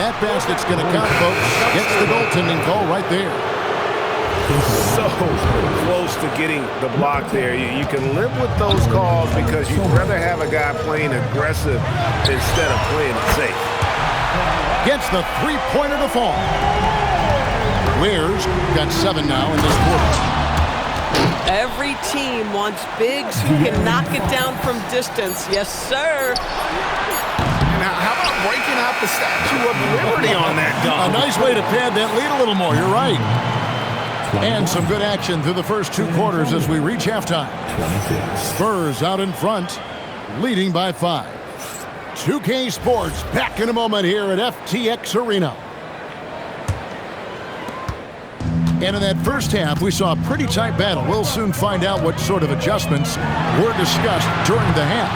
that basket's going to count, folks. Gets the goaltending call right there. So close to getting the block there. You can live with those calls because you'd rather have a guy playing aggressive instead of playing it safe. Gets the three-pointer to fall. Wares got 7 now in this quarter. Every team wants bigs who can knock it down from distance. Yes, sir. Now, how about breaking out the Statue of Liberty on that dunk? A nice way to pad that lead a little more. You're right. And some good action through the first 2 quarters as we reach halftime. Spurs out in front, leading by 5. 2K Sports back in a moment here at FTX Arena. And in that first half, we saw a pretty tight battle. We'll soon find out what sort of adjustments were discussed during the half.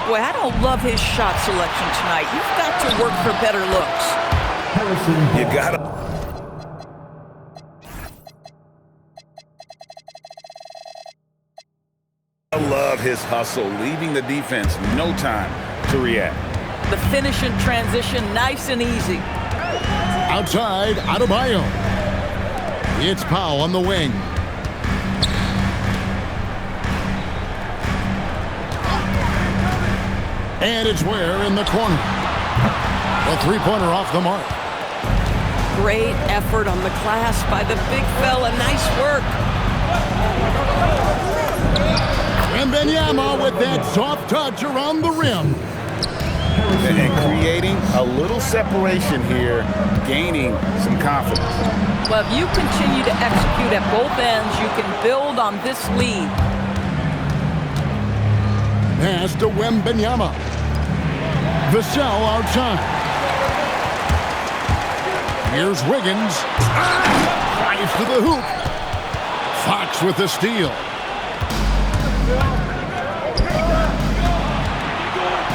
Boy, I don't love his shot selection tonight. You've got to work for better looks. You got to. I love his hustle, leaving the defense no time to react. The finish in transition, nice and easy. Outside, Adebayo. It's Powell on the wing. And it's Ware in the corner. A three-pointer off the mark. Great effort on the glass by the big fella. Nice work. Wembanyama with that soft touch around the rim. And creating a little separation here, gaining some confidence. Well, if you continue to execute at both ends, you can build on this lead. Pass to Wembanyama. Vassell outside. Here's Wiggins. Drives to the hoop. Fox with the steal.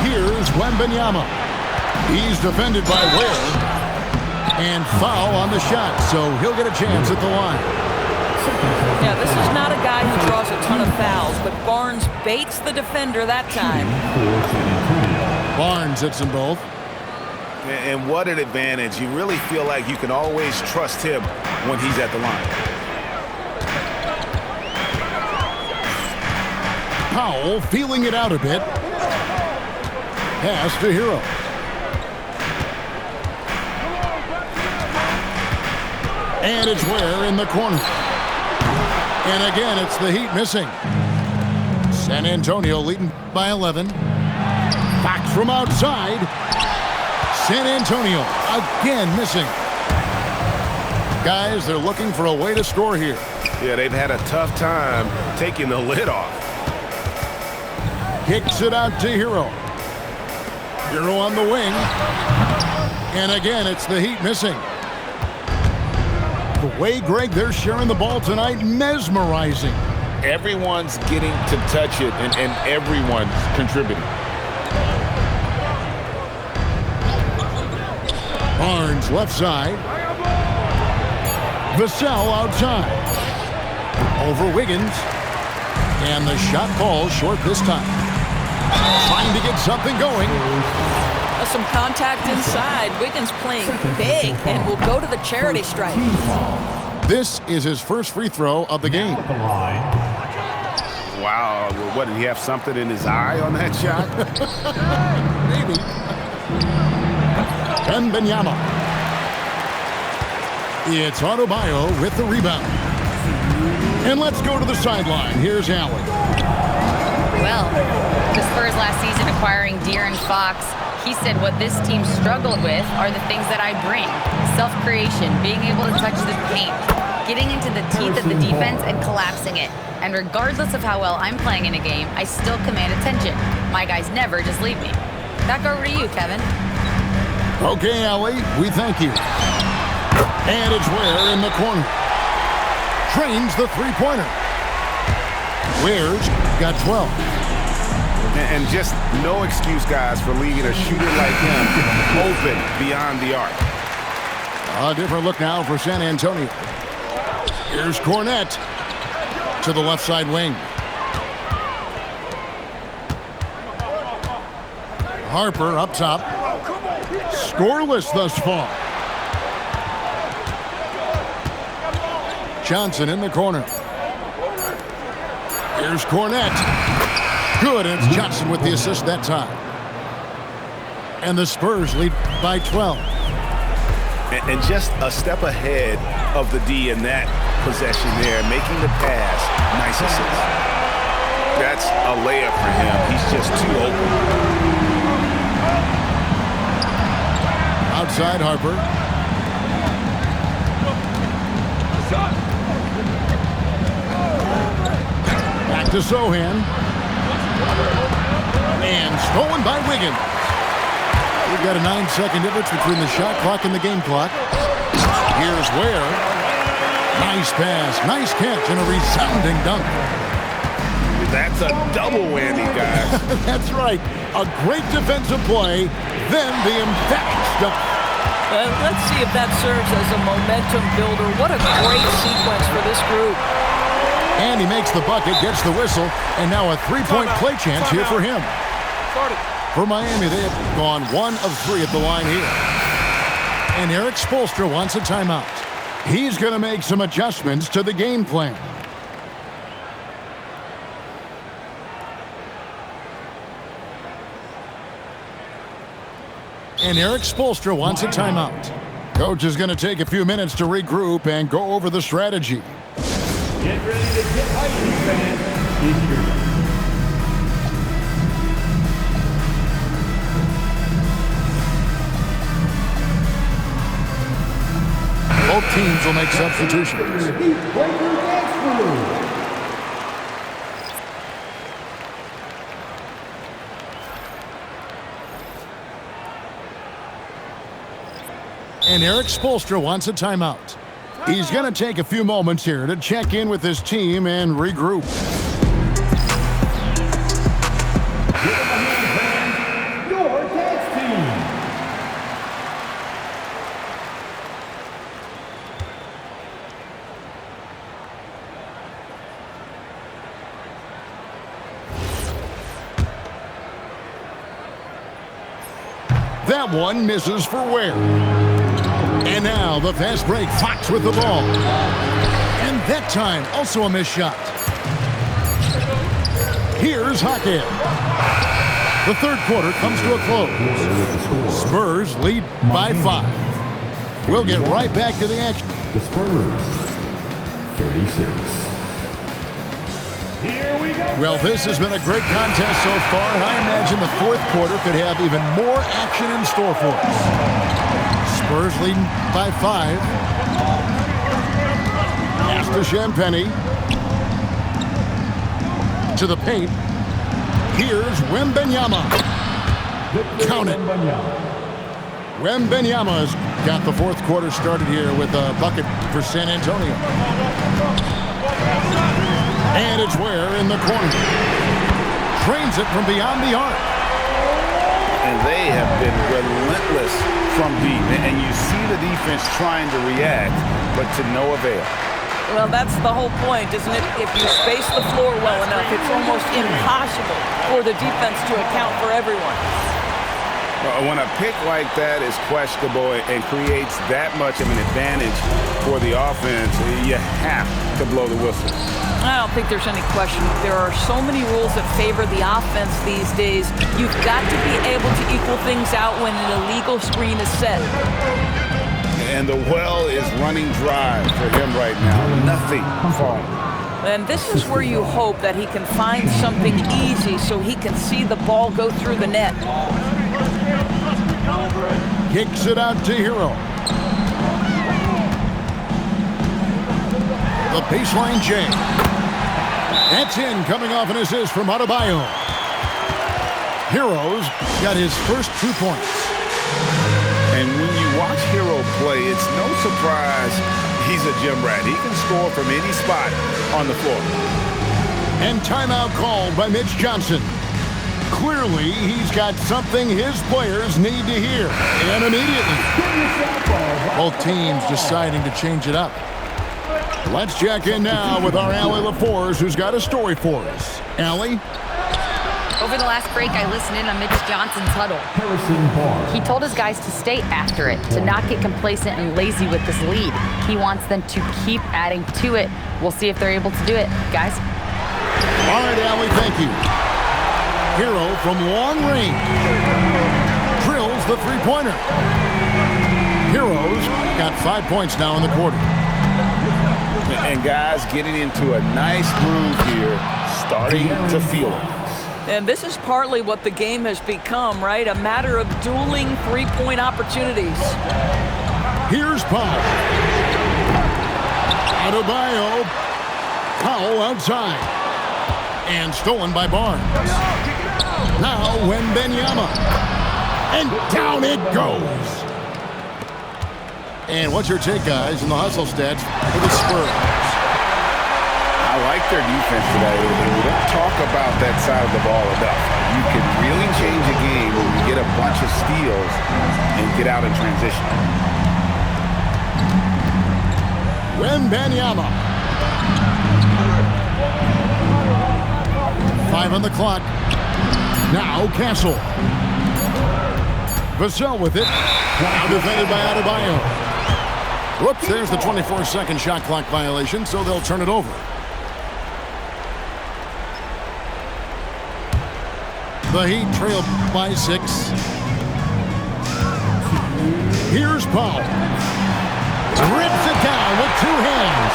Here's Wembanyama. He's defended by Ware. And foul on the shot, so he'll get a chance at the line. Yeah, this is not a guy who draws a ton of fouls, but Barnes baits the defender that time. Barnes hits them both. And what an advantage. You really feel like you can always trust him when he's at the line. Powell feeling it out a bit. Pass to Hero. And it's Ware in the corner. And again, it's the Heat missing. San Antonio leading by 11. Fox from outside. San Antonio again missing. Guys, they're looking for a way to score here. Yeah, they've had a tough time taking the lid off. Kicks it out to Hero. Hero on the wing. And again, it's the Heat missing. The way, Greg, they're sharing the ball tonight, mesmerizing. Everyone's getting to touch it, and everyone's contributing. Barnes left side. Vassell outside. Over Wiggins. And the shot falls short this time. Trying to get something going. Some contact inside. Wiggins playing big and will go to the charity stripe. This is his first free throw of the game. Wow, what, did he have something in his eye on that shot? Maybe. Wembanyama. It's Adebayo with the rebound. And let's go to the sideline. Here's Allen. Well, the Spurs last season acquiring De'Aaron Fox, he said what this team struggled with are the things that I bring. Self-creation, being able to touch the paint, getting into the teeth of the defense and collapsing it. And regardless of how well I'm playing in a game, I still command attention. My guys never just leave me. Back over to you, Kevin. Okay, Allie, we thank you. And it's Ware in the corner. Trains the three-pointer. Ware's got 12. And just no excuse, guys, for leaving a shooter like him open beyond the arc. A different look now for San Antonio. Here's Cornette to the left side wing. Harper up top. scoreless thus far. Johnson in the corner. Here's Cornette. Good, and it's Johnson with the assist that time. And the Spurs lead by 12. And just a step ahead of the D in that possession there, making the pass. Nice assist. That's a layup for him. He's just too open. Outside Harper. Back to Sohan. And stolen by Wiggins. We've got a 9-second difference between the shot clock and the game clock. Here's Ware. Nice pass, nice catch, and a resounding dunk. That's a double whammy, guys. That's right. A great defensive play, then the emphatic dunk. Let's see if that serves as a momentum builder. What a great sequence for this group. And he makes the bucket, gets the whistle, and now a three-point play chance here for him. For Miami, they have gone 1 of 3 at the line here. And Eric Spoelstra wants a timeout. He's going to make some adjustments to the game plan. And Eric Spoelstra wants a timeout. Coach is going to take a few minutes to regroup and go over the strategy. Get ready to get icy, fans. In here. Both teams will make substitutions. And Eric Spoelstra wants a timeout. He's going to take a few moments here to check in with his team and regroup. Your dance team. That one misses for Ware. And now the fast break. Fox with the ball. And that time also a missed shot. Here's Hackett. The third quarter comes to a close. Spurs lead by 5. We'll get right back to the action. The Spurs, 36. Here we go. Well, this has been a great contest so far, and I imagine the fourth quarter could have even more action in store for us. Spurs leading by 5. Pass to Champagny. To the paint. Here's Wembanyama. Count it. Wembanyama's got the fourth quarter started here with a bucket for San Antonio. And it's Ware in the corner. Trains it from beyond the arc. And they have been relentless from deep. And you see the defense trying to react, but to no avail. Well, that's the whole point, isn't it? If you space the floor well enough, it's almost impossible for the defense to account for everyone. When a pick like that is questionable and creates that much of an advantage for the offense, you have to blow the whistle. I don't think there's any question. There are so many rules that favor the offense these days. You've got to be able to equal things out when an illegal screen is set. And the well is running dry for him right now. Nothing falling. And this is where you hope that he can find something easy so he can see the ball go through the net. Kicks it out to Hero. The baseline J. That's in, coming off an assist from Adebayo. Hero's got his first 2 points. And when you watch Hero play, it's no surprise he's a gym rat. He can score from any spot on the floor. And timeout called by Mitch Johnson. Clearly, he's got something his players need to hear. And immediately, both teams deciding to change it up. Let's check in now with our Allie LaForce, who's got a story for us. Allie? Over the last break, I listened in on Mitch Johnson's huddle. He told his guys to stay after it, to not get complacent and lazy with this lead. He wants them to keep adding to it. We'll see if they're able to do it, guys. All right, Allie, thank you. Hero from long range drills the three-pointer. Heroes got 5 points now in the quarter. And guys getting into a nice groove here, starting to feel it. And this is partly what the game has become, right? A matter of dueling three-point opportunities. Here's Powell. Adebayo. Powell outside. And stolen by Barnes. Now Wembanyama. And down it goes. And what's your take, guys, in the hustle stats for the Spurs? I like their defense today. We don't talk about that side of the ball enough. You can really change a game when you get a bunch of steals and get out in transition. Wembanyama. 5 on the clock. Now Castle. Vassell with it. Now defended by Adebayo. Whoops, there's the 24-second shot clock violation, so they'll turn it over. The Heat trail by 6. Here's Powell. Rips it down with 2 hands.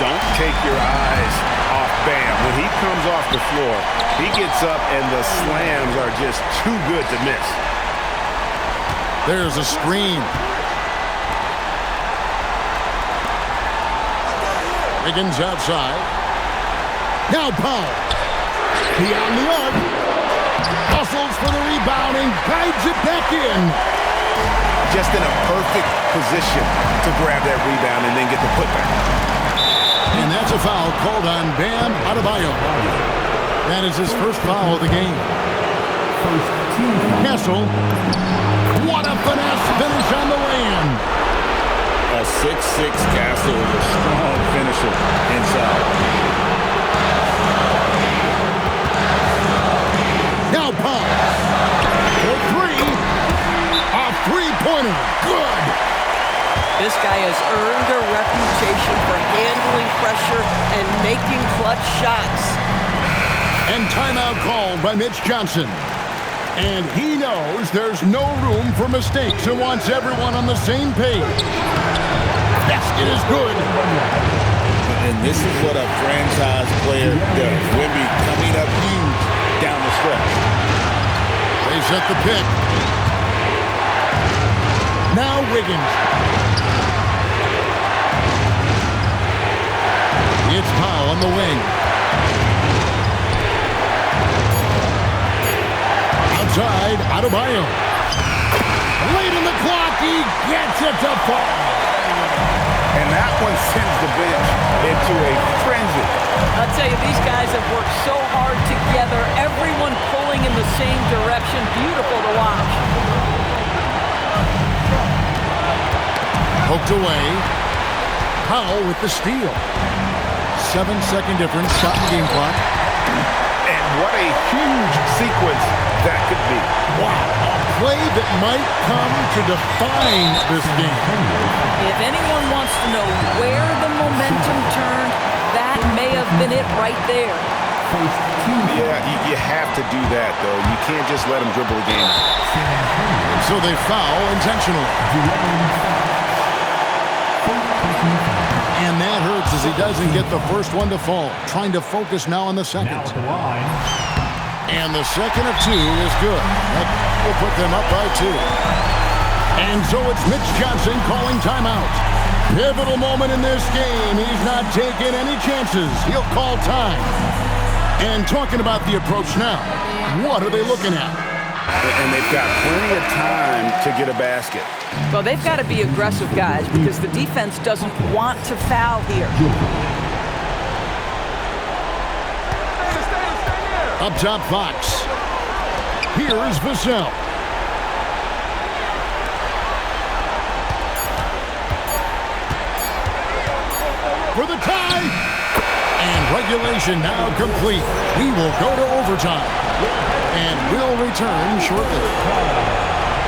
Don't take your eyes off Bam. When he comes off the floor, he gets up and the slams are just too good to miss. There's a screen. Wiggins outside. Now Powell. Beyond the arc. Hustles for the rebound and guides it back in. Just in a perfect position to grab that rebound and then get the putback. And that's a foul called on Bam Adebayo. That is his first foul of the game. Castle. What a finesse finish on the way-in. A 6'6" Castle is a strong finisher inside. Now Powell. For 3. A three-pointer. Good. This guy has earned a reputation for handling pressure and making clutch shots. And timeout called by Mitch Johnson. And he knows there's no room for mistakes and wants everyone on the same page. Basket is good. And this is what a franchise player does. Wemby coming up huge down the stretch. They set the pick. Now Wiggins. It's Powell on the wing. Outside, Adebayo. Late in the clock, he gets it to fall. And that one sends the bench into a frenzy. I'll tell you, these guys have worked so hard together, everyone pulling in the same direction. Beautiful to watch. Poked away. Powell with the steal. 7-second difference, stop the game clock. And what a huge sequence that could be. Wow, a play that might come to define this game. If anyone wants to know where the momentum turned, that may have been it right there. Yeah, you have to do that, though. You can't just let them dribble the game. So they foul intentionally. And that hurts as he doesn't get the first one to fall. Trying to focus now on the second. And the second of 2 is good. That will put them up by 2. And so it's Mitch Johnson calling timeout. Pivotal moment in this game. He's not taking any chances. He'll call time. And talking about the approach now, what are they looking at? And they've got plenty of time to get a basket. Well, they've got to be aggressive, guys, because the defense doesn't want to foul here. Up top, Fox. Here is Vassell. For the tie. And Regulation now complete. We will go to overtime. And we'll return shortly.